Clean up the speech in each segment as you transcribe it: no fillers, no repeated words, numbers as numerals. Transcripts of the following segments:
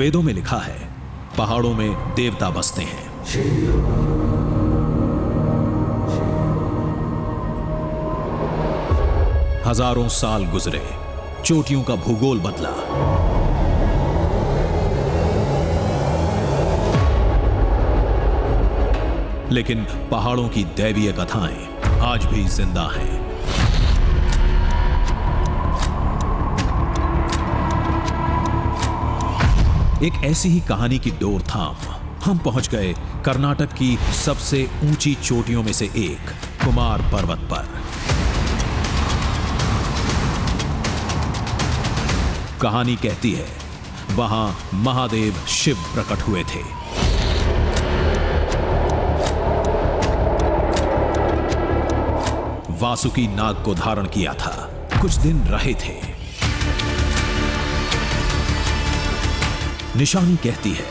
वेदों में लिखा है, पहाड़ों में देवता बसते हैं। हजारों साल गुजरे, चोटियों का भूगोल बदला, लेकिन पहाड़ों की दैवीय कथाएं आज भी जिंदा हैं। एक ऐसी ही कहानी की डोर थाम हम पहुंच गए कर्नाटक की सबसे ऊंची चोटियों में से एक कुमार पर्वत पर। कहानी कहती है, वहां महादेव शिव प्रकट हुए थे। वासुकी नाग को धारण किया था, कुछ दिन रहे थे। निशानी कहती है,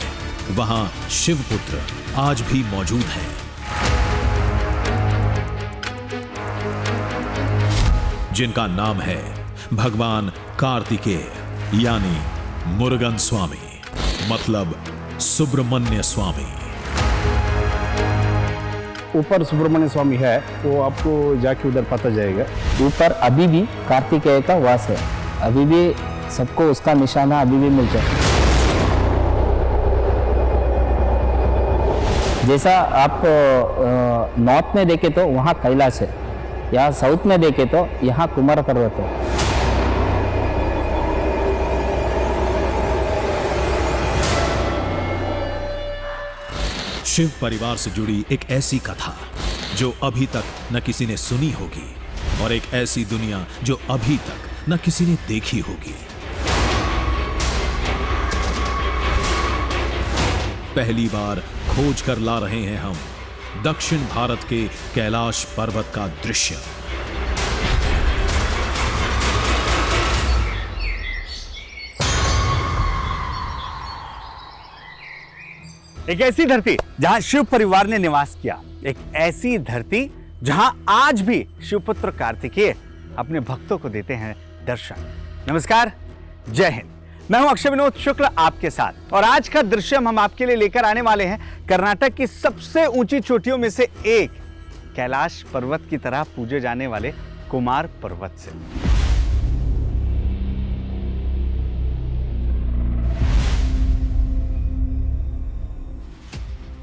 वहां शिवपुत्र आज भी मौजूद हैं। जिनका नाम है भगवान कार्तिकेय यानी मुरुगन स्वामी, मतलब सुब्रमण्य स्वामी। ऊपर सुब्रमण्य स्वामी है, वो आपको जाके उधर पता जाएगा। ऊपर अभी भी कार्तिकेय का वास है, अभी भी सबको उसका निशाना अभी भी मिलता है। जैसा आप नॉर्थ में देखे तो वहाँ कैलाश है, यहाँ साउथ में देखे तो यहाँ कुमार पर्वत है। शिव परिवार से जुड़ी एक ऐसी कथा जो अभी तक न किसी ने सुनी होगी, और एक ऐसी दुनिया जो अभी तक न किसी ने देखी होगी। पहली बार खोज कर ला रहे हैं हम दक्षिण भारत के कैलाश पर्वत का दृश्य। एक ऐसी धरती जहां शिव परिवार ने निवास किया, एक ऐसी धरती जहां आज भी शिवपुत्र कार्तिकेय अपने भक्तों को देते हैं दर्शन। नमस्कार, जय हिंद। मैं हूं अक्षय विनोद शुक्ल आपके साथ, और आज का दृश्य हम आपके लिए लेकर आने वाले हैं कर्नाटक की सबसे ऊंची चोटियों में से एक, कैलाश पर्वत की तरह पूजे जाने वाले कुमार पर्वत से।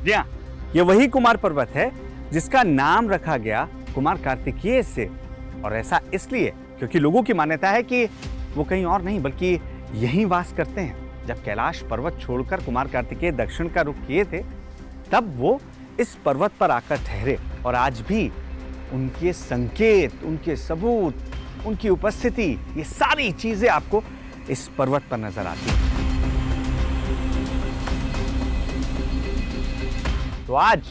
जी हाँ, ये वही कुमार पर्वत है जिसका नाम रखा गया कुमार कार्तिकेय से, और ऐसा इसलिए क्योंकि लोगों की मान्यता है कि वो कहीं और नहीं बल्कि यहीं वास करते हैं। जब कैलाश पर्वत छोड़कर कुमार कार्तिकेय दक्षिण का रुख किए थे, तब वो इस पर्वत पर आकर ठहरे, और आज भी उनके संकेत, उनके सबूत, उनकी उपस्थिति, ये सारी चीजें आपको इस पर्वत पर नजर आती हैं। तो आज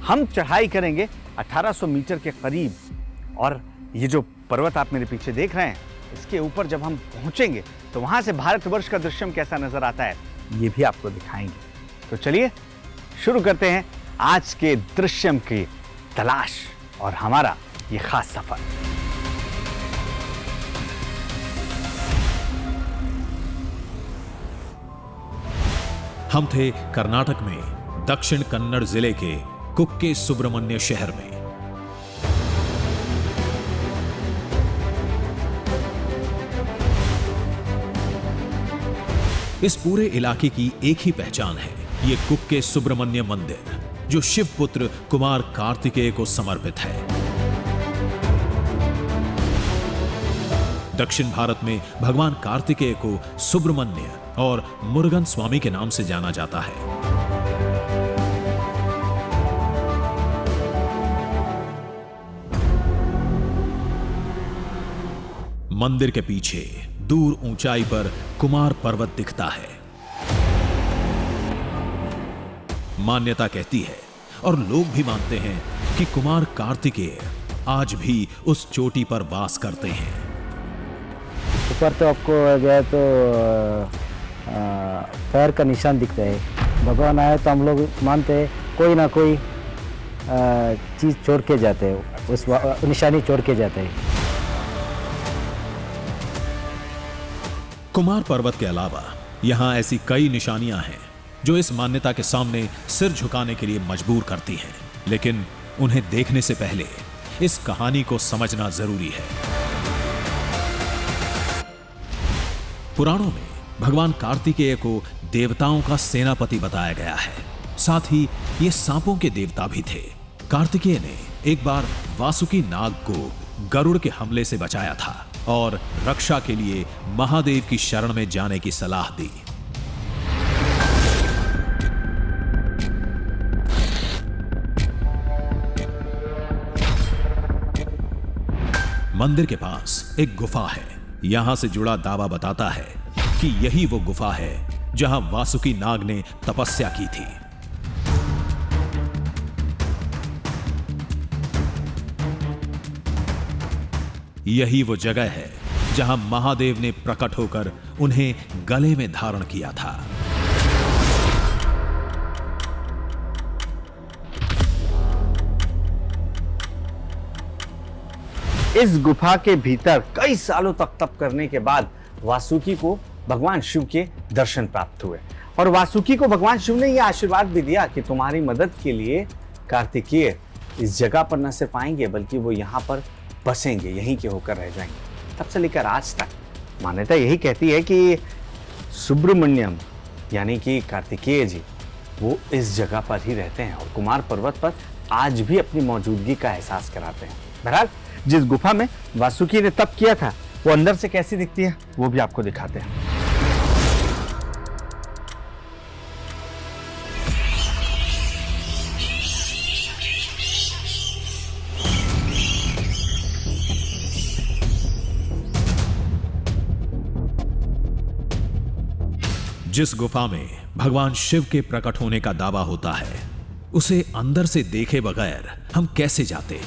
हम चढ़ाई करेंगे 1800 मीटर के करीब, और ये जो पर्वत आप मेरे पीछे देख रहे हैं, इसके ऊपर जब हम पहुंचेंगे तो वहां से भारतवर्ष का दृश्य कैसा नजर आता है, ये भी आपको दिखाएंगे। तो चलिए शुरू करते हैं आज के दृश्यम की तलाश और हमारा ये खास सफर। हम थे कर्नाटक में दक्षिण कन्नड़ जिले के कुक्के सुब्रमण्य शहर में। इस पूरे इलाके की एक ही पहचान है, ये कुक्के सुब्रमण्य मंदिर, जो शिवपुत्र कुमार कार्तिकेय को समर्पित है। दक्षिण भारत में भगवान कार्तिकेय को सुब्रमण्य और मुरुगन स्वामी के नाम से जाना जाता है। मंदिर के पीछे दूर ऊंचाई पर कुमार पर्वत दिखता है। मान्यता कहती है, और लोग भी मानते हैं, कि कुमार कार्तिकेय आज भी उस चोटी पर वास करते हैं। ऊपर तो आपको गया तो पैर का निशान दिखता है। भगवान आए तो हम लोग मानते हैं कोई ना कोई चीज़ छोड़ के जाते हैं, उस निशानी छोड़ के जाते हैं। कुमार पर्वत के अलावा यहां ऐसी कई निशानियां हैं जो इस मान्यता के सामने सिर झुकाने के लिए मजबूर करती हैं, लेकिन उन्हें देखने से पहले इस कहानी को समझना जरूरी है। पुराणों में भगवान कार्तिकेय को देवताओं का सेनापति बताया गया है, साथ ही ये सांपों के देवता भी थे। कार्तिकेय ने एक बार वासुकी नाग को गरुड़ के हमले से बचाया था और रक्षा के लिए महादेव की शरण में जाने की सलाह दी। मंदिर के पास एक गुफा है। यहां से जुड़ा दावा बताता है कि यही वो गुफा है जहां वासुकी नाग ने तपस्या की थी। यही वो जगह है जहां महादेव ने प्रकट होकर उन्हें गले में धारण किया था। इस गुफा के भीतर कई सालों तक तप करने के बाद वासुकी को भगवान शिव के दर्शन प्राप्त हुए और वासुकी को भगवान शिव ने यह आशीर्वाद भी दिया कि तुम्हारी मदद के लिए कार्तिकेय इस जगह पर न सिर्फ आएंगे बल्कि वो यहाँ पर बसेंगे, यहीं के होकर रह जाएंगे। तब से लेकर आज तक मान्यता यही कहती है कि सुब्रमण्यम यानी कि कार्तिकेय जी वो इस जगह पर ही रहते हैं और कुमार पर्वत पर आज भी अपनी मौजूदगी का एहसास कराते हैं। बहरहाल जिस गुफा में वासुकी ने तप किया था वो अंदर से कैसी दिखती है वो भी आपको दिखाते हैं। जिस गुफा में भगवान शिव के प्रकट होने का दावा होता है उसे अंदर से देखे बगैर हम कैसे जाते।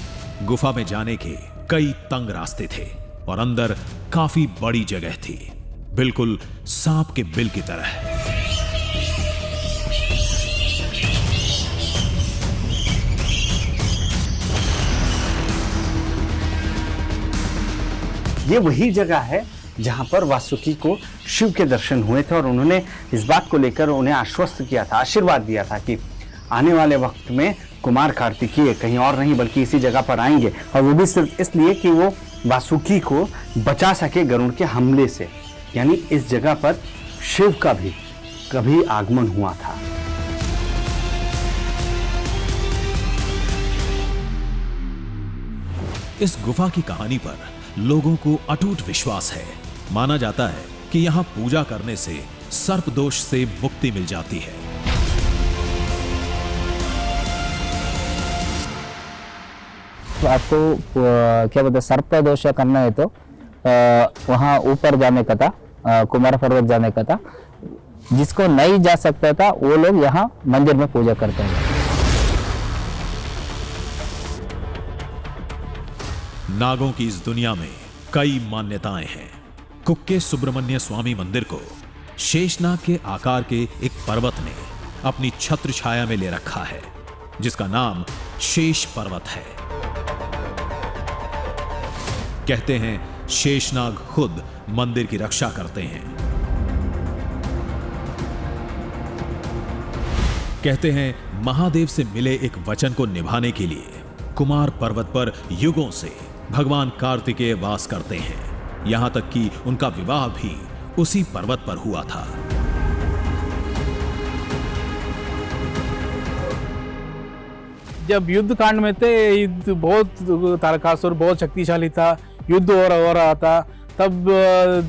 गुफा में जाने के कई तंग रास्ते थे और अंदर काफी बड़ी जगह थी, बिल्कुल सांप के बिल की तरह। ये वही जगह है जहां पर वासुकी को शिव के दर्शन हुए थे और उन्होंने इस बात को लेकर उन्हें आश्वस्त किया था, आशीर्वाद दिया था कि आने वाले वक्त में कुमार कार्तिकेय कहीं और नहीं बल्कि इसी जगह पर आएंगे और वो भी सिर्फ इसलिए कि वो वासुकी को बचा सके गरुड़ के हमले से। यानी इस जगह पर शिव का भी कभी आगमन हुआ था। इस गुफा की कहानी पर लोगों को अटूट विश्वास है। माना जाता है कि यहां पूजा करने से सर्प दोष से मुक्ति मिल जाती है। आपको क्या बोलते सर्प दोष करना है तो वहाँ ऊपर जाने का था, कुमार पर्वत जाने का था। जिसको नहीं जा सकता था वो लोग यहाँ मंदिर में पूजा करते हैं। नागों की इस दुनिया में कई मान्यताएं हैं। कुक्के सुब्रमण्य स्वामी मंदिर को शेषनाग के आकार के एक पर्वत ने अपनी छत्र छाया में ले रखा है, जिसका नाम शेष पर्वत है। कहते हैं शेषनाग खुद मंदिर की रक्षा करते हैं। कहते हैं महादेव से मिले एक वचन को निभाने के लिए कुमार पर्वत पर युगों से भगवान कार्तिकेय वास करते हैं। यहां तक कि उनका विवाह भी उसी पर्वत पर हुआ था। जब युद्ध कांड में थे, युद्ध बहुत तारकासुर बहुत शक्तिशाली था, युद्ध हो रहा था, तब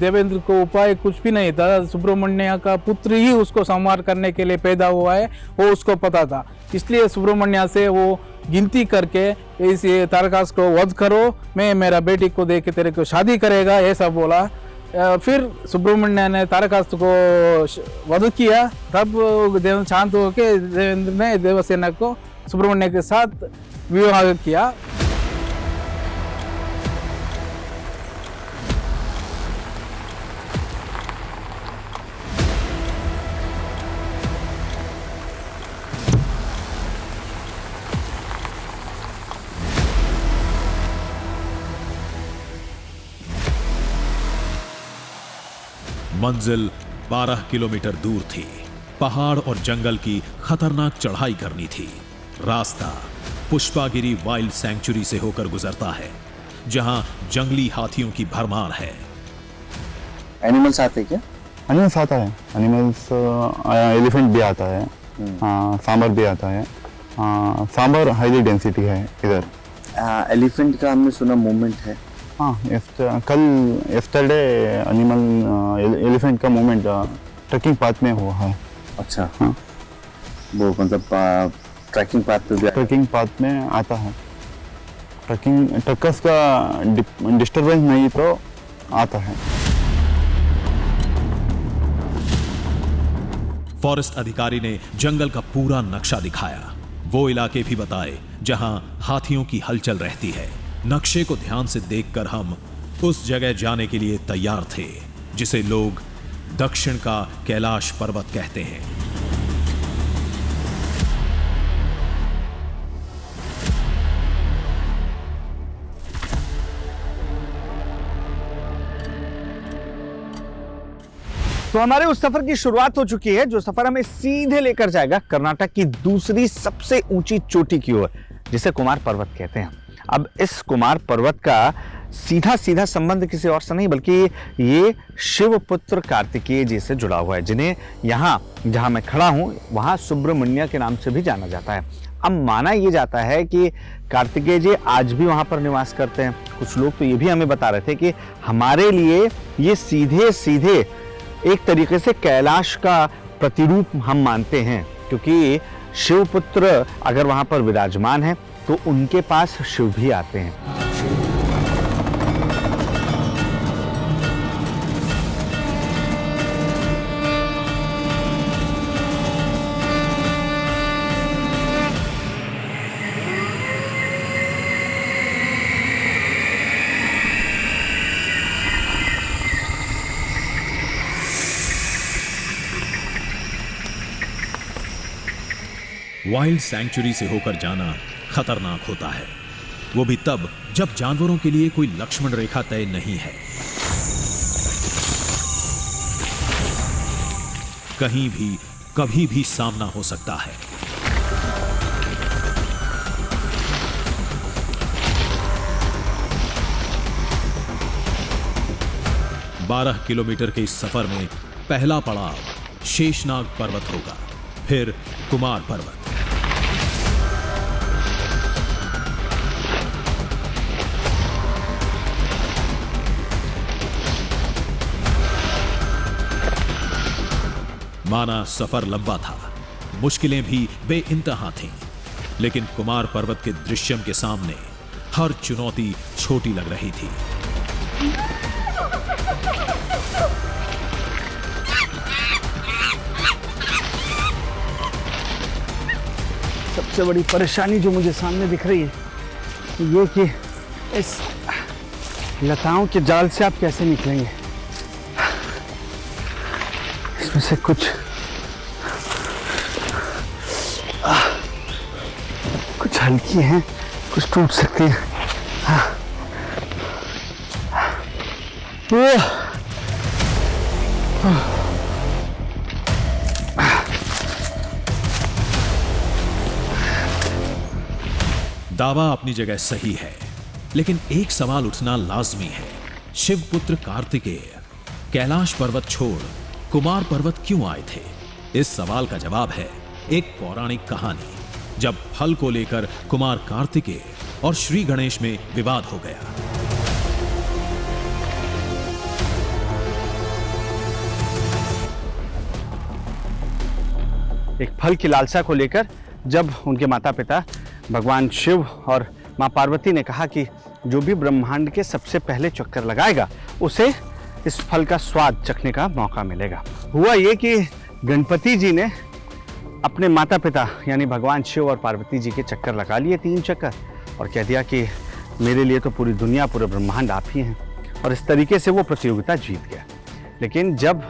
देवेंद्र को उपाय कुछ भी नहीं था। सुब्रमण्य का पुत्र ही उसको संहार करने के लिए पैदा हुआ है, वो उसको पता था। इसलिए सुब्रमण्य से वो गिनती करके इस तारकासुर को वध करो, मैं मेरा बेटी को दे के तेरे को शादी करेगा, ऐसा बोला। फिर सुब्रमण्य ने तारकासुर को वध किया। तब देव शांत होकर देवेंद्र ने देवसेना को सुब्रमण्य के साथ विवाह किया। मंजिल 12 किलोमीटर दूर थी। पहाड़ और जंगल की खतरनाक चढ़ाई करनी थी। रास्ता पुष्पागिरी वाइल्ड सैंक्चुरी से होकर गुजरता है, जहां जंगली हाथियों की भरमार है। एनिमल्स आते क्या? एनिमल्स आता है, एनिमल्स एलिफेंट भी आता है, सांबर भी आता है। सांबर हाईली डेंसिटी है इधर। एलिफेंट का हमने सुना मूवमेंट है। हाँ, कल यस्टरडे एलिफेंट का मूवमेंट ट्रैकिंग पाथ में हुआ है। अच्छा, हाँ, वो मतलब ट्रैकिंग पाथ पे भी ट्रैकिंग पाथ में आता है। ट्रकर्स का डिस्टरबेंस नहीं तो आता है। फॉरेस्ट अधिकारी ने जंगल का पूरा नक्शा दिखाया, वो इलाके भी बताए जहां हाथियों की हलचल रहती है। नक्शे को ध्यान से देखकर हम उस जगह जाने के लिए तैयार थे जिसे लोग दक्षिण का कैलाश पर्वत कहते हैं। तो हमारे उस सफर की शुरुआत हो चुकी है, जो सफर हमें सीधे लेकर जाएगा कर्नाटक की दूसरी सबसे ऊंची चोटी की ओर, जिसे कुमार पर्वत कहते हैं। अब इस कुमार पर्वत का सीधा सीधा संबंध किसी और से नहीं, बल्कि ये शिवपुत्र कार्तिकेय जी से जुड़ा हुआ है, जिन्हें यहाँ जहाँ मैं खड़ा हूँ वहाँ सुब्रमण्य के नाम से भी जाना जाता है। अब माना ये जाता है कि कार्तिकेय जी आज भी वहाँ पर निवास करते हैं। कुछ लोग तो ये भी हमें बता रहे थे कि हमारे लिए ये सीधे सीधे एक तरीके से कैलाश का प्रतिरूप हम मानते हैं, क्योंकि शिवपुत्र अगर वहाँ पर विराजमान है तो उनके पास शिव भी आते हैं। वाइल्ड सैंक्चुरी से होकर जाना खतरनाक होता है, वो भी तब जब जानवरों के लिए कोई लक्ष्मण रेखा तय नहीं है। कहीं भी कभी भी सामना हो सकता है। बारह किलोमीटर के इस सफर में पहला पड़ाव शेषनाग पर्वत होगा, फिर कुमार पर्वत। माना सफर लंबा था, मुश्किलें भी बेइंतहा थीं, लेकिन कुमार पर्वत के दृश्यम के सामने हर चुनौती छोटी लग रही थी। सबसे बड़ी परेशानी जो मुझे सामने दिख रही है ये कि इस लताओं के जाल से आप कैसे निकलेंगे। इसमें से कुछ हल्की हैं, कुछ टूट सकती हैं। दावा अपनी जगह सही है, लेकिन एक सवाल उठना लाजमी है। शिवपुत्र कार्तिकेय कैलाश पर्वत छोड़ कुमार पर्वत क्यों आए थे? इस सवाल का जवाब है एक पौराणिक कहानी, जब फल को लेकर कुमार कार्तिकेय और श्री गणेश में विवाद हो गया। एक फल की लालसा को लेकर जब उनके माता पिता भगवान शिव और मां पार्वती ने कहा कि जो भी ब्रह्मांड के सबसे पहले चक्कर लगाएगा उसे इस फल का स्वाद चखने का मौका मिलेगा। हुआ ये कि गणपति जी ने अपने माता पिता यानी भगवान शिव और पार्वती जी के चक्कर लगा लिए 3 चक्कर, और कह दिया कि मेरे लिए तो पूरी दुनिया पूरे ब्रह्मांड आप ही हैं, और इस तरीके से वो प्रतियोगिता जीत गया। लेकिन जब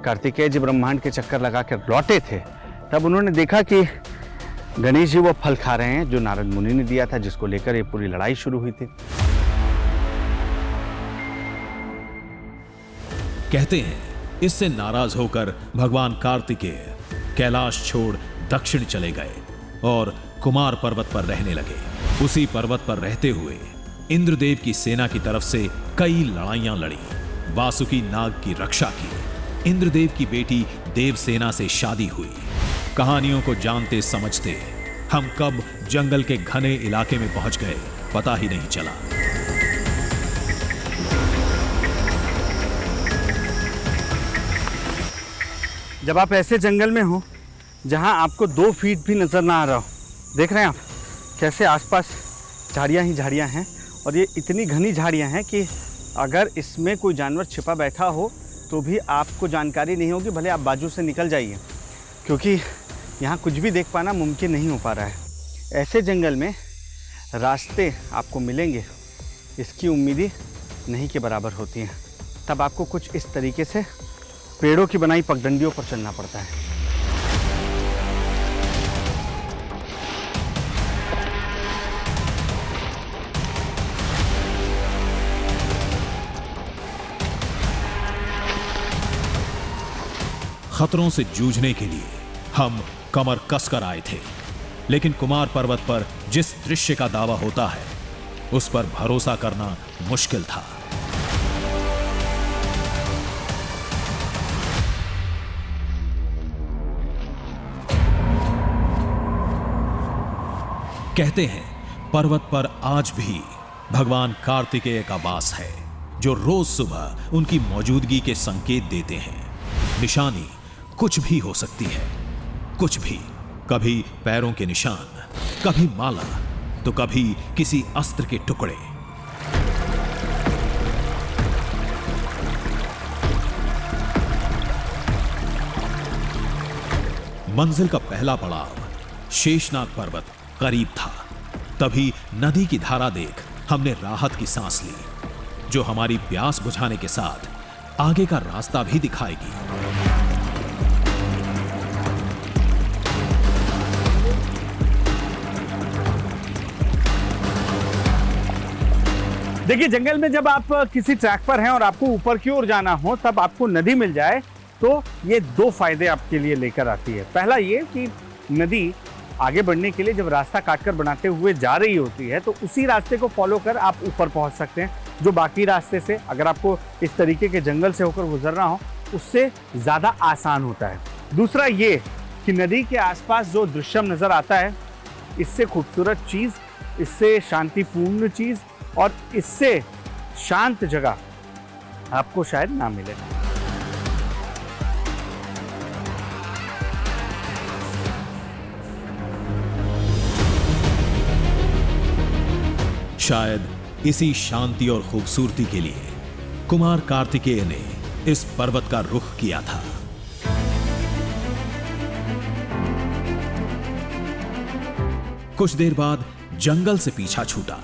कार्तिकेय जी ब्रह्मांड के चक्कर लगा कर लौटे थे, तब उन्होंने देखा कि गणेश जी वो फल खा रहे हैं जो नारद मुनि ने दिया था, जिसको लेकर ये पूरी लड़ाई शुरू हुई थी। कहते हैं इससे नाराज होकर भगवान कार्तिकेय कैलाश छोड़ दक्षिण चले गए और कुमार पर्वत पर रहने लगे। उसी पर्वत पर रहते हुए इंद्रदेव की सेना की तरफ से कई लड़ाइयां लड़ी, वासुकी नाग की रक्षा की, इंद्रदेव की बेटी देवसेना से शादी हुई। कहानियों को जानते समझते हम कब जंगल के घने इलाके में पहुंच गए पता ही नहीं चला। जब आप ऐसे जंगल में हो जहां आपको 2 फीट भी नजर ना आ रहा हो, देख रहे हैं आप कैसे आसपास झाड़ियां ही झाड़ियां हैं, और ये इतनी घनी झाड़ियां हैं कि अगर इसमें कोई जानवर छिपा बैठा हो तो भी आपको जानकारी नहीं होगी, भले आप बाजू से निकल जाइए, क्योंकि यहाँ कुछ भी देख पाना मुमकिन नहीं हो पा रहा है। ऐसे जंगल में रास्ते आपको मिलेंगे, इसकी उम्मीद नहीं के बराबर होती हैं। तब आपको कुछ इस तरीके से पेड़ों की बनाई पगडंडियों पर चलना पड़ता है। खतरों से जूझने के लिए हम कमर कसकर आए थे, लेकिन कुमार पर्वत पर जिस दृश्य का दावा होता है उस पर भरोसा करना मुश्किल था। कहते हैं पर्वत पर आज भी भगवान कार्तिकेय का वास है, जो रोज सुबह उनकी मौजूदगी के संकेत देते हैं। निशानी कुछ भी हो सकती है, कुछ भी, कभी पैरों के निशान, कभी माला, तो कभी किसी अस्त्र के टुकड़े। मंजिल का पहला पड़ाव शेषनाग पर्वत करीब था। तभी नदी की धारा देख हमने राहत की सांस ली, जो हमारी प्यास बुझाने के साथ आगे का रास्ता भी दिखाएगी। देखिए, जंगल में जब आप किसी ट्रैक पर हैं और आपको ऊपर की ओर जाना हो, तब आपको नदी मिल जाए तो ये 2 फायदे आपके लिए लेकर आती है। पहला ये कि नदी आगे बढ़ने के लिए जब रास्ता काटकर बनाते हुए जा रही होती है तो उसी रास्ते को फॉलो कर आप ऊपर पहुंच सकते हैं, जो बाकी रास्ते से अगर आपको इस तरीके के जंगल से होकर गुजरना हो उससे ज़्यादा आसान होता है। दूसरा ये कि नदी के आसपास जो दृश्यम नज़र आता है, इससे खूबसूरत चीज़, इससे शांतिपूर्ण चीज़ और इससे शांत जगह आपको शायद ना मिले। शायद इसी शांति और खूबसूरती के लिए कुमार कार्तिकेय ने इस पर्वत का रुख किया था। कुछ देर बाद जंगल से पीछा छूटा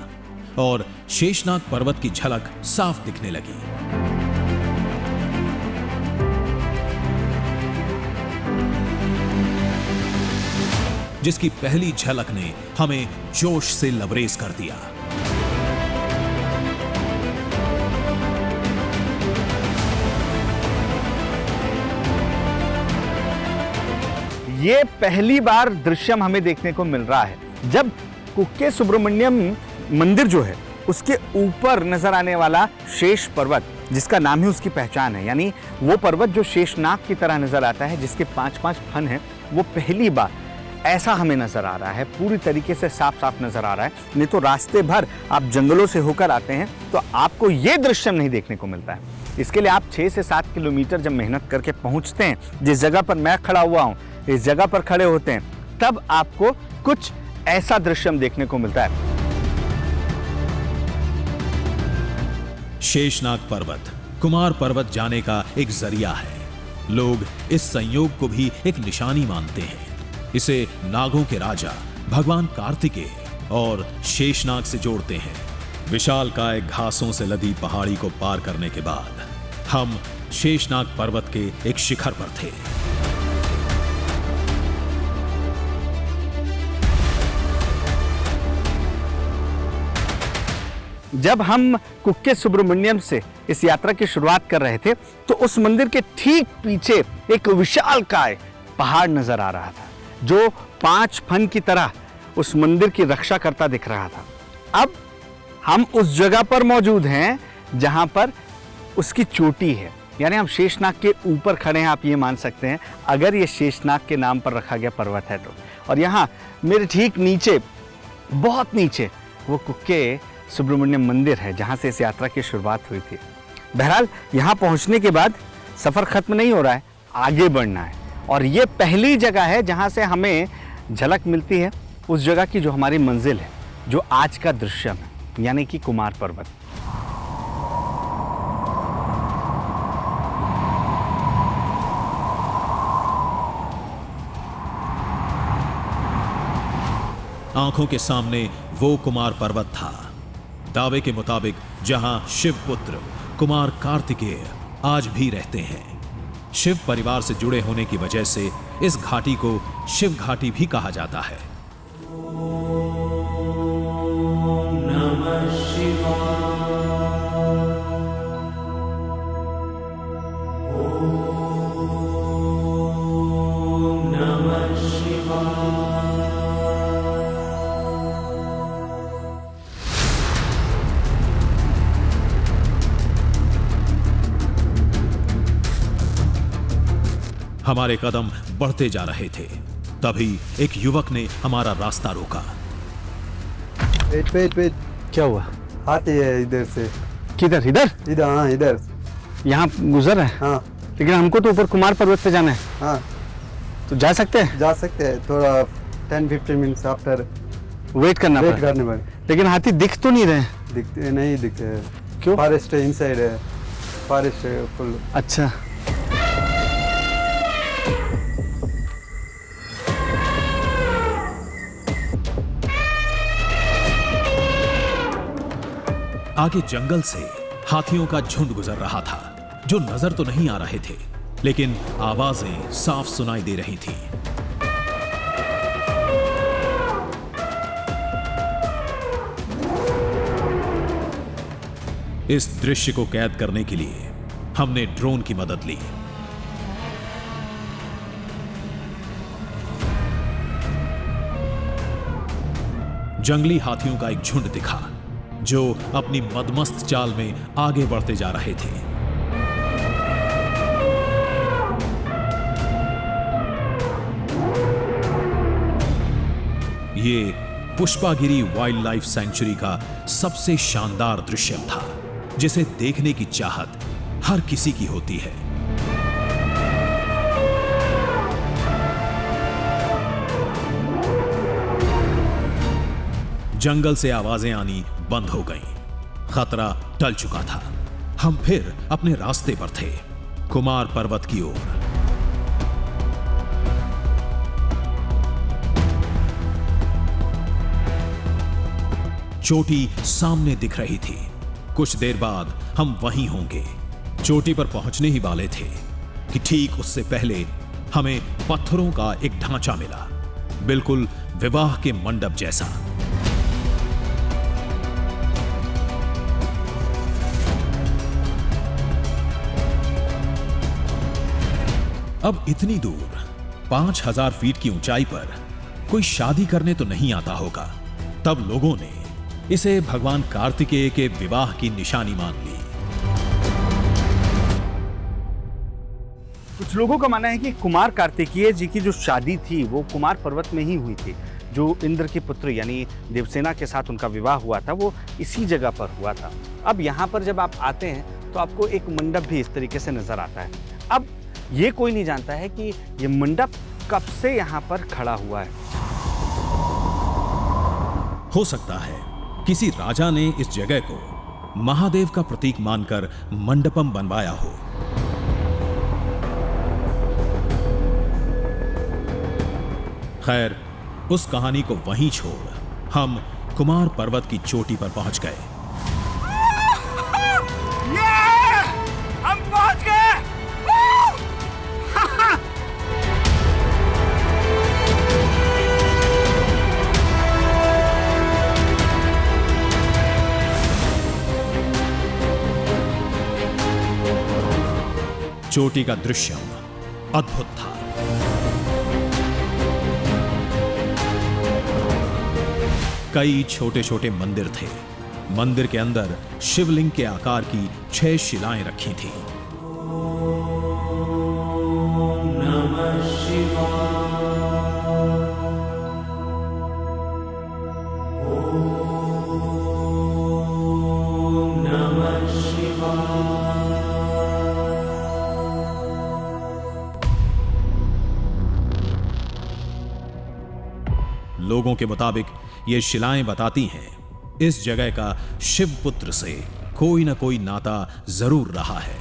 और शेषनाग पर्वत की झलक साफ दिखने लगी। जिसकी पहली झलक ने हमें जोश से लबरेज कर दिया। ये पहली बार दृश्यम हमें देखने को मिल रहा है जब कुक्के सुब्रमण्यम मंदिर जो है उसके ऊपर नजर आने वाला शेष पर्वत, जिसका नाम ही उसकी पहचान है, यानी वो पर्वत जो शेषनाग की तरह नजर आता है, जिसके 5-5 फन हैं, वो पहली बार ऐसा हमें नजर आ रहा है, पूरी तरीके से साफ साफ नजर आ रहा है। नहीं तो रास्ते भर आप जंगलों से होकर आते हैं तो आपको ये दृश्यम नहीं देखने को मिलता है। इसके लिए आप 6 से 7 किलोमीटर जब मेहनत करके पहुंचते हैं, जिस जगह पर मैं खड़ा हुआ हूं, इस जगह पर खड़े होते हैं, तब आपको कुछ ऐसा दृश्यम देखने को मिलता है। शेषनाग पर्वत कुमार पर्वत जाने का एक जरिया है। लोग इस संयोग को भी एक निशानी मानते हैं। इसे नागों के राजा भगवान कार्तिकेय और शेषनाग से जोड़ते हैं। विशालकाय घासों से लदी पहाड़ी को पार करने के बाद हम शेषनाग पर्वत के एक शिखर पर थे। जब हम कुक्के सुब्रमण्यम से इस यात्रा की शुरुआत कर रहे थे तो उस मंदिर के ठीक पीछे एक विशालकाय पहाड़ नजर आ रहा था, जो 5 फन की तरह उस मंदिर की रक्षा करता दिख रहा था। अब हम उस जगह पर मौजूद हैं जहां पर उसकी चोटी है, यानी हम शेषनाग के ऊपर खड़े हैं, आप ये मान सकते हैं, अगर ये शेषनाग के नाम पर रखा गया पर्वत है तो। और यहाँ मेरे ठीक नीचे, बहुत नीचे, वो कुक्के सुब्रमण्यम मंदिर है जहाँ से इस यात्रा की शुरुआत हुई थी। बहरहाल यहाँ पहुँचने के बाद सफ़र ख़त्म नहीं हो रहा है, आगे बढ़ना है। और ये पहली जगह है जहाँ से हमें झलक मिलती है उस जगह की जो हमारी मंजिल है, जो आज का दृश्य है, यानी कि कुमार पर्वत। आंखों के सामने वो कुमार पर्वत था, दावे के मुताबिक जहां शिव पुत्र कुमार कार्तिकेय आज भी रहते हैं। शिव परिवार से जुड़े होने की वजह से इस घाटी को शिव घाटी भी कहा जाता है। हमारे कदम बढ़ते जा रहे थे, तभी एक युवक ने हमारा रास्ता रोका। वेट क्या हुआ? हाथी है इधर से। किधर? इधर? इधर, हाँ इधर। यहाँ गुजर रहा है? हाँ लेकिन हमको तो ऊपर कुमार पर्वत पे जाना है। हाँ तो जा सकते हैं? जा सकते हैं, थोड़ा 10-15 मिनट्स आफ्टर वेट करना वेट पड़ेगा। करने पर। लेकिन हाथी दिख तो नहीं रहे। दिखते नहीं दिखते हैं, क्यों? फॉरेस्ट है, इनसाइड है, फॉरेस्ट है फुल। अच्छा, आगे जंगल से हाथियों का झुंड गुजर रहा था, जो नजर तो नहीं आ रहे थे, लेकिन आवाजें साफ सुनाई दे रही थीं। इस दृश्य को कैद करने के लिए हमने ड्रोन की मदद ली। जंगली हाथियों का एक झुंड दिखा, जो अपनी मदमस्त चाल में आगे बढ़ते जा रहे थे। ये पुष्पागिरी वाइल्ड लाइफ सेंचुरी का सबसे शानदार दृश्य था, जिसे देखने की चाहत हर किसी की होती है। जंगल से आवाजें आनी बंद हो गईं। खतरा टल चुका था। हम फिर अपने रास्ते पर थे, कुमार पर्वत की ओर। चोटी सामने दिख रही थी। कुछ देर बाद हम वहीं होंगे। चोटी पर पहुंचने ही वाले थे कि ठीक उससे पहले हमें पत्थरों का एक ढांचा मिला, बिल्कुल विवाह के मंडप जैसा। अब इतनी दूर 5000 फीट की ऊंचाई पर कोई शादी करने तो नहीं आता होगा। तब लोगों ने इसे भगवान कार्तिकेय के विवाह की निशानी मान ली। कुछ लोगों का मानना है कि कुमार कार्तिकेय जी की जो शादी थी वो कुमार पर्वत में ही हुई थी। जो इंद्र के पुत्र यानी देवसेना के साथ उनका विवाह हुआ था वो इसी जगह पर हुआ था। अब यहाँ पर जब आप आते हैं तो आपको एक मंडप भी इस तरीके से नजर आता है। अब ये कोई नहीं जानता है कि ये मंडप कब से यहाँ पर खड़ा हुआ है। हो सकता है किसी राजा ने इस जगह को महादेव का प्रतीक मानकर मंडपम बनवाया हो। खैर, उस कहानी को वहीं छोड़ हम कुमार पर्वत की चोटी पर पहुंच गए। हम पहुंच गए। चोटी का दृश्य अद्भुत था। कई छोटे छोटे मंदिर थे। मंदिर के अंदर शिवलिंग के आकार की 6 शिलाएं रखी थीं। लोगों के मुताबिक ये शिलाएं बताती हैं इस जगह का शिवपुत्र से कोई ना कोई नाता जरूर रहा है।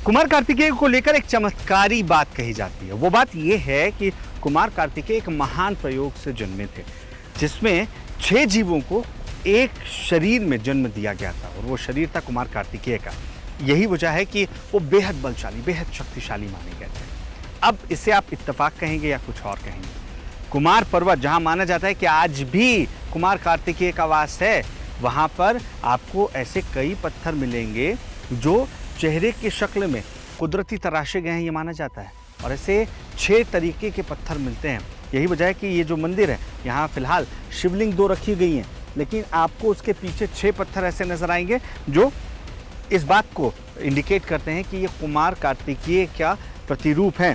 कुमार कार्तिकेय को लेकर एक चमत्कारी बात कही जाती है। वो बात यह है कि कुमार कार्तिकेय एक महान प्रयोग से जन्मे थे, जिसमें 6 जीवों को एक शरीर में जन्म दिया गया था, और वो शरीर था कुमार कार्तिकेय का। यही वजह है कि वो बेहद बलशाली, बेहद शक्तिशाली माने गए थे। अब इसे आप इत्तेफाक कहेंगे या कुछ और कहेंगे? कुमार पर्वत, जहां माना जाता है कि आज भी कुमार कार्तिकेय का वास है, वहां पर आपको ऐसे कई पत्थर मिलेंगे जो चेहरे की शक्ल में कुदरती तराशे गए हैं, ये माना जाता है। और ऐसे 6 तरीके के पत्थर मिलते हैं। यही वजह है कि ये जो मंदिर है, यहाँ फिलहाल शिवलिंग 2 रखी गई हैं, लेकिन आपको उसके पीछे 6 पत्थर ऐसे नजर आएंगे जो इस बात को इंडिकेट करते हैं कि ये कुमार कार्तिकेय का प्रतिरूप है।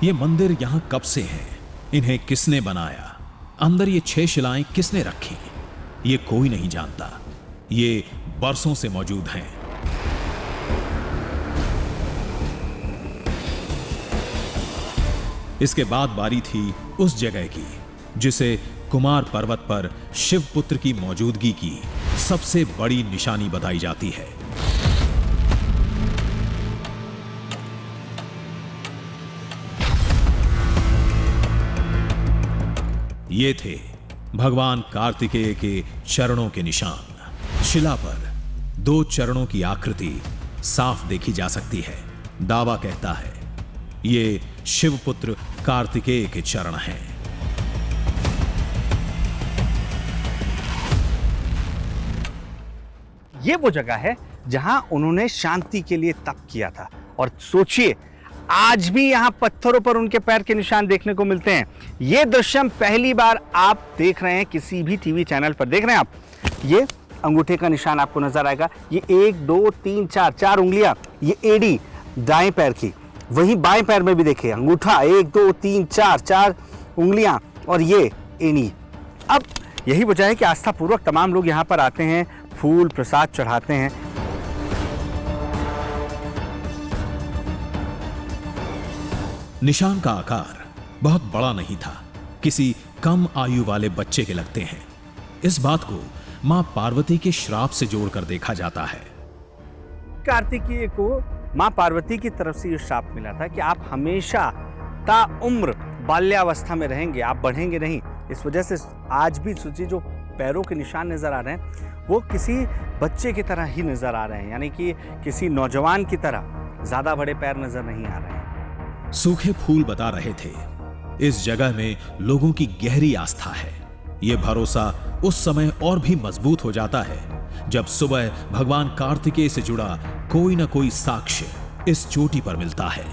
ये मंदिर यहां कब से हैं? इन्हें किसने बनाया? अंदर ये 6 शिलाएं किसने रखी? ये कोई नहीं जानता। ये बरसों से मौजूद हैं। इसके बाद बारी थी उस जगह की जिसे कुमार पर्वत पर शिवपुत्र की मौजूदगी की सबसे बड़ी निशानी बताई जाती है। ये थे भगवान कार्तिकेय के चरणों के निशान। शिला पर 2 चरणों की आकृति साफ देखी जा सकती है। दावा कहता है ये शिवपुत्र कार्तिकेय के चरण हैं। ये वो जगह है जहां उन्होंने शांति के लिए तप किया था। और सोचिए, आज भी यहां पत्थरों पर उनके पैर के निशान देखने को मिलते हैं। ये दृश्य पहली बार आप देख रहे हैं, किसी भी टीवी चैनल पर देख रहे हैं आप। ये अंगूठे का निशान आपको नजर आएगा। ये 1 2 3 4 उंगलियां, ये एड़ी दाएं पैर की। वहीं बाएं पैर में भी देखिए अंगूठा, 1 2 3 4 उंगलियां, और ये एड़ी। अब यही वजह है कि आस्था पूर्वक तमाम लोग यहाँ पर आते हैं, फूल प्रसाद चढ़ाते हैं। निशान का आकार बहुत बड़ा नहीं था, किसी कम आयु वाले बच्चे के लगते हैं। इस बात को मां पार्वती के श्राप से जोड़कर देखा जाता है। कार्तिकेय को मां पार्वती की तरफ से यह श्राप मिला था कि आप हमेशा ताउम्र बाल्यावस्था में रहेंगे, आप बढ़ेंगे नहीं। इस वजह से आज भी सोचिए, जो पैरों के निशान नजर आ रहे हैं वो किसी बच्चे की तरह ही नजर आ रहे हैं, यानी कि किसी नौजवान की तरह। ज्यादा बड़े पैर नजर नहीं आ रहे हैं। सूखे फूल बता रहे थे इस जगह में लोगों की गहरी आस्था है। यह भरोसा उस समय और भी मजबूत हो जाता है जब सुबह भगवान कार्तिकेय से जुड़ा कोई ना कोई साक्ष्य इस चोटी पर मिलता है।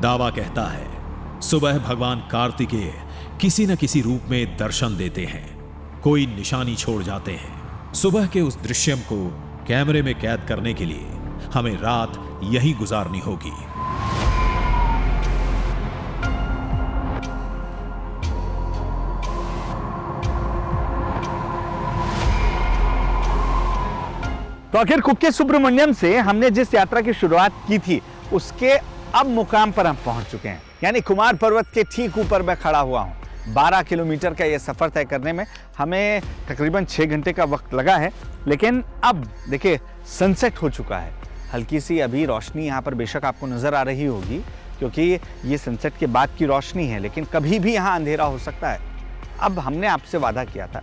दावा कहता है सुबह भगवान कार्तिकेय किसी न किसी रूप में दर्शन देते हैं, कोई निशानी छोड़ जाते हैं। सुबह के उस दृश्य को कैमरे में कैद करने के लिए हमें रात यही गुजारनी होगी। तो आखिर कुक्के सुब्रमण्यम से हमने जिस यात्रा की शुरुआत की थी, उसके अब मुकाम पर हम पहुंच चुके हैं। यानी कुमार पर्वत के ठीक ऊपर मैं खड़ा हुआ हूं। 12 किलोमीटर का यह सफर तय करने में हमें तकरीबन 6 घंटे का वक्त लगा है। लेकिन अब देखिए, सनसेट हो चुका है। हल्की सी अभी रोशनी यहाँ पर बेशक आपको नजर आ रही होगी, क्योंकि ये सनसेट के बाद की रोशनी है, लेकिन कभी भी यहाँ अंधेरा हो सकता है। अब हमने आपसे वादा किया था,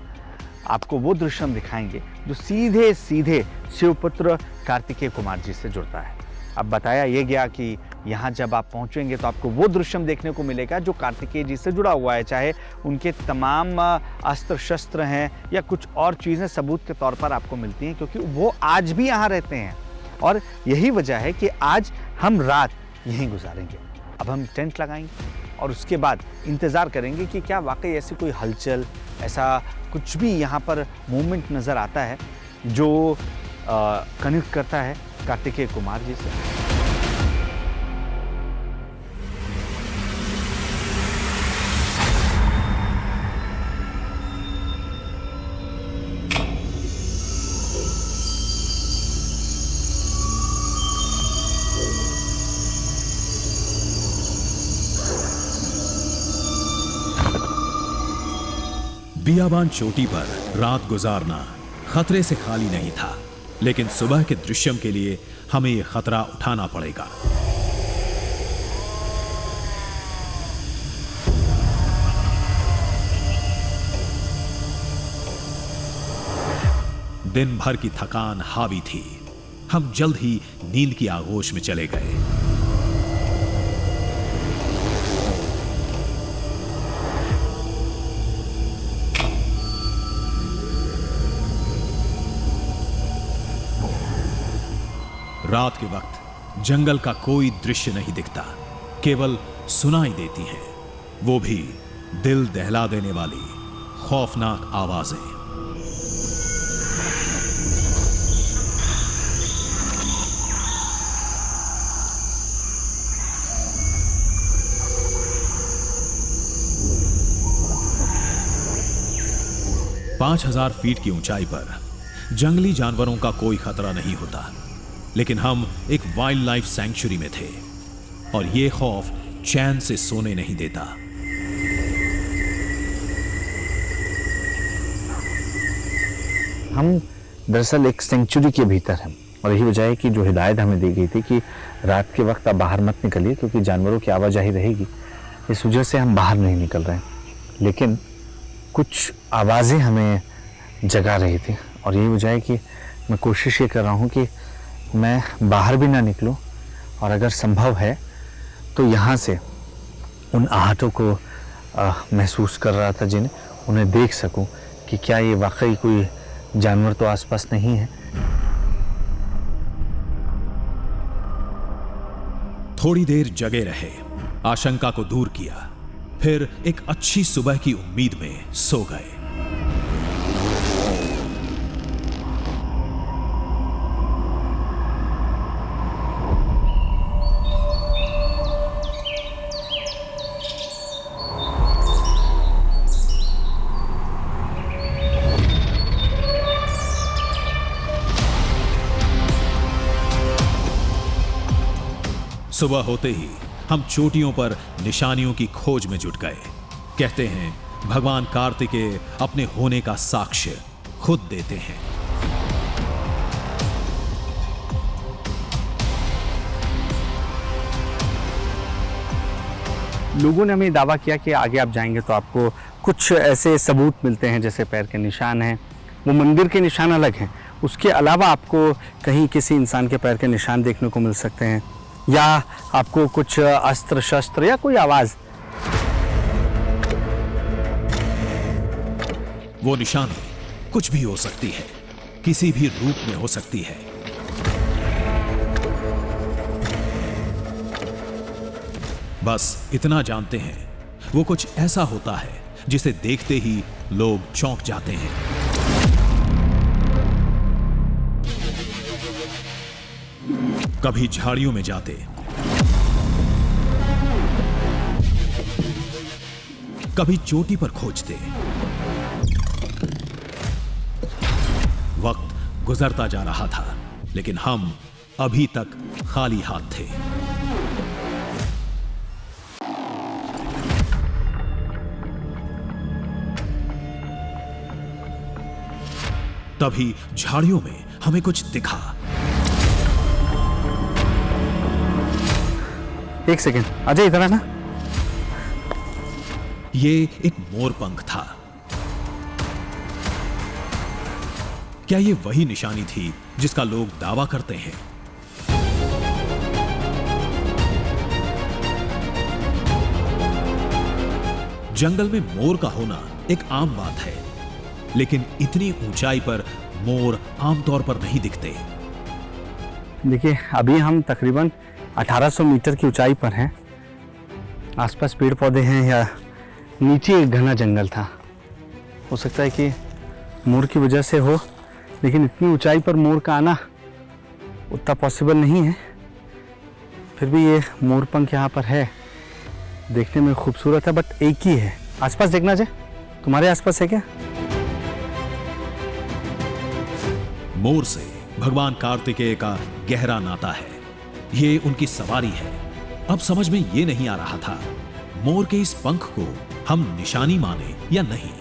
आपको वो दृश्य हम दिखाएंगे जो सीधे सीधे शिवपुत्र कार्तिकेय कुमार जी से जुड़ता है। अब बताया ये गया कि यहाँ जब आप पहुँचेंगे तो आपको वो दृश्य देखने को मिलेगा जो कार्तिकेय जी से जुड़ा हुआ है, चाहे उनके तमाम अस्त्र शस्त्र हैं या कुछ और चीज़ें सबूत के तौर पर आपको मिलती हैं, क्योंकि वो आज भी यहाँ रहते हैं और यही वजह है कि आज हम रात यहीं गुजारेंगे। अब हम टेंट लगाएंगे और उसके बाद इंतज़ार करेंगे कि क्या वाकई ऐसी कोई हलचल, ऐसा कुछ भी यहाँ पर मूवमेंट नज़र आता है जो कनेक्ट करता है कार्तिकेय कुमार जी से। बियाबान चोटी पर रात गुजारना खतरे से खाली नहीं था, लेकिन सुबह के दृश्यम के लिए हमें यह खतरा उठाना पड़ेगा। दिन भर की थकान हावी थी। हम जल्द ही नींद की आगोश में चले गए। रात के वक्त जंगल का कोई दृश्य नहीं दिखता, केवल सुनाई देती हैं वो भी दिल दहला देने वाली खौफनाक आवाजें। पांच 5000 फीट की ऊंचाई पर जंगली जानवरों का कोई खतरा नहीं होता, लेकिन हम एक वाइल्ड लाइफ सैंक्चुरी में थे और यह खौफ चैन से सोने नहीं देता। हम दरअसल एक सेंचुरी के भीतर हैं और यही वजह है कि जो हिदायत हमें दी गई थी कि रात के वक्त आप बाहर मत निकलिए, क्योंकि जानवरों की आवाजाही रहेगी। इस वजह से हम बाहर नहीं निकल रहे हैं, लेकिन कुछ आवाज़ें हमें जगा रही थी और यही वजह है कि मैं कोशिश ये कर रहा हूँ कि मैं बाहर भी ना निकलूं और अगर संभव है तो यहाँ से उन आहटों को महसूस कर रहा था, जिन्हें उन्हें देख सकूं कि क्या ये वाकई कोई जानवर तो आसपास नहीं है। थोड़ी देर जगे रहे, आशंका को दूर किया, फिर एक अच्छी सुबह की उम्मीद में सो गए। सुबह होते ही हम चोटियों पर निशानियों की खोज में जुट गए। कहते हैं भगवान कार्तिकेय अपने होने का साक्ष्य खुद देते हैं। लोगों ने हमें दावा किया कि आगे आप जाएंगे तो आपको कुछ ऐसे सबूत मिलते हैं, जैसे पैर के निशान हैं, वो मंदिर के निशान अलग हैं, उसके अलावा आपको कहीं किसी इंसान के पैर के निशान देखने को मिल सकते हैं, या आपको कुछ अस्त्र शस्त्र या कोई आवाज। वो निशानी कुछ भी हो सकती है, किसी भी रूप में हो सकती है। बस इतना जानते हैं, वो कुछ ऐसा होता है जिसे देखते ही लोग चौंक जाते हैं। कभी झाड़ियों में जाते, कभी चोटी पर खोजते। वक्त गुजरता जा रहा था, लेकिन हम अभी तक खाली हाथ थे। तभी झाड़ियों में हमें कुछ दिखा। एक सेकेंड अजय, इधर है ना। ये एक मोरपंख था। क्या ये वही निशानी थी जिसका लोग दावा करते हैं? जंगल में मोर का होना एक आम बात है, लेकिन इतनी ऊंचाई पर मोर आमतौर पर नहीं दिखते। देखिए अभी हम तकरीबन 1800 मीटर की ऊंचाई पर हैं। आसपास पेड़ पौधे हैं या नीचे एक घना जंगल था। हो सकता है कि मोर की वजह से हो, लेकिन इतनी ऊंचाई पर मोर का आना उतना पॉसिबल नहीं है। फिर भी ये मोर पंख यहाँ पर है, देखने में खूबसूरत है, बट एक ही है। आसपास देखना चाहिए, तुम्हारे आसपास है क्या? मोर से भगवान कार्तिकेय का गहरा नाता है। ये उनकी सवारी है। अब समझ में ये नहीं आ रहा था मोर के इस पंख को हम निशानी माने या नहीं।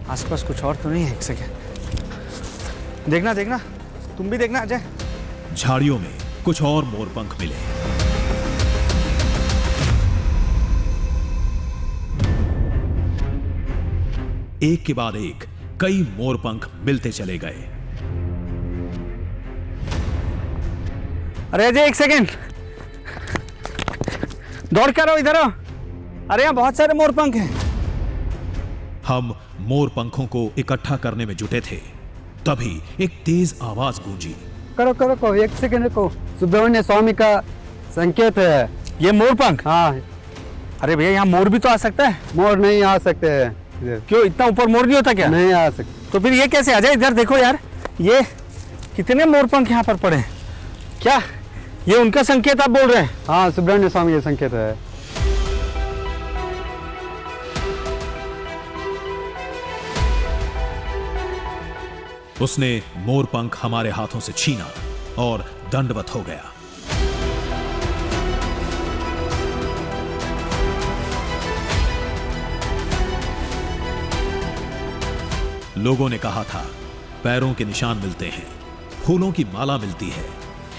आसपास कुछ और तो नहीं है? एक सेकेंड, देखना देखना, तुम भी देखना अजय। झाड़ियों में कुछ और मोरपंख मिले। एक के बाद एक कई मोरपंख मिलते चले गए। अरे अजय एक सेकेंड, दौड़ कर आओ, इधर आओ। अरे यहाँ बहुत सारे मोरपंख हैं। हम मोर पंखों को इकट्ठा करने में जुटे थे, तभी एक तेज आवाज गूंजी। करो करो करो, एक सेकेंड रुको। सुब्रमण्य स्वामी का संकेत है ये मोरपंख? हाँ। अरे भैया यहाँ मोर भी तो आ सकता है। मोर नहीं आ सकते हैं इधर। क्यों, इतना ऊपर मोर नहीं होता क्या? नहीं आ सकते। तो फिर ये कैसे? अजय इधर देखो यार, ये कितने मोरपंख यहाँ पर पड़े हैं। क्या ये उनका संकेत आप बोल रहे हैं? हाँ, सुब्रमण्य स्वामी का संकेत है। उसने मोरपंख हमारे हाथों से छीना और दंडवत हो गया। लोगों ने कहा था पैरों के निशान मिलते हैं, फूलों की माला मिलती है,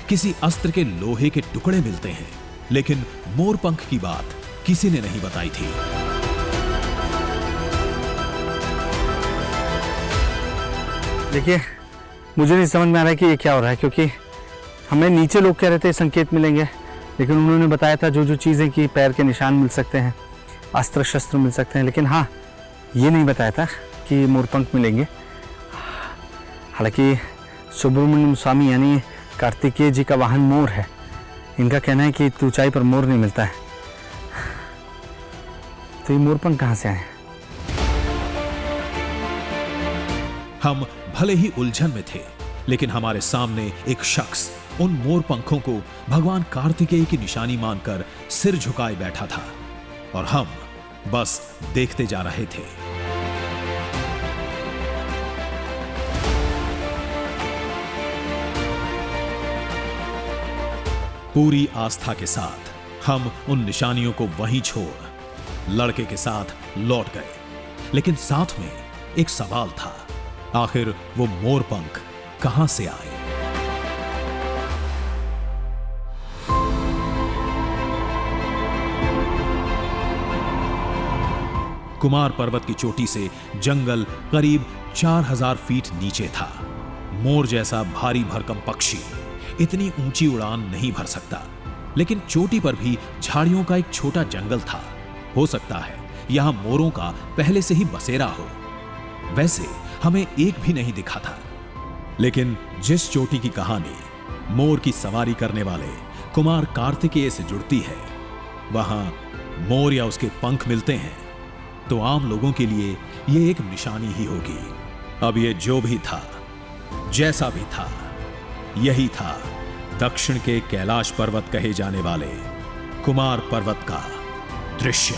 किसी अस्त्र के लोहे के टुकड़े मिलते हैं, लेकिन मोरपंख की बात किसी ने नहीं बताई थी। देखिए मुझे नहीं समझ में आ रहा है कि ये क्या हो रहा है, क्योंकि हमें नीचे लोग कह रहे थे संकेत मिलेंगे, लेकिन उन्होंने बताया था जो जो चीज़ें कि पैर के निशान मिल सकते हैं, अस्त्र शस्त्र मिल सकते हैं, लेकिन हाँ ये नहीं बताया था कि मोरपंख मिलेंगे। हालांकि सुब्रमण्यम स्वामी यानी कार्तिकेय जी का वाहन मोर है। इनका कहना है कि इतनी ऊंचाई पर मोर नहीं मिलता है, तो ये मोरपंख कहाँ से आए? हम भले ही उलझन में थे, लेकिन हमारे सामने एक शख्स उन मोर पंखों को भगवान कार्तिकेय की निशानी मानकर सिर झुकाए बैठा था, और हम बस देखते जा रहे थे। पूरी आस्था के साथ हम उन निशानियों को वहीं छोड़ लड़के के साथ लौट गए, लेकिन साथ में एक सवाल था, आखिर वो मोरपंख कहां से आए? कुमार पर्वत की चोटी से जंगल करीब 4000 फीट नीचे था। मोर जैसा भारी भरकम पक्षी इतनी ऊंची उड़ान नहीं भर सकता, लेकिन चोटी पर भी झाड़ियों का एक छोटा जंगल था। हो सकता है यहां मोरों का पहले से ही बसेरा हो। वैसे हमें एक भी नहीं दिखा था, लेकिन जिस चोटी की कहानी मोर की सवारी करने वाले कुमार कार्तिकेय से जुड़ती है, वहां मोर या उसके पंख मिलते हैं, तो आम लोगों के लिए ये एक निशानी ही होगी। अब ये जो भी था, जैसा भी था, यही था दक्षिण के कैलाश पर्वत कहे जाने वाले कुमार पर्वत का दृश्य।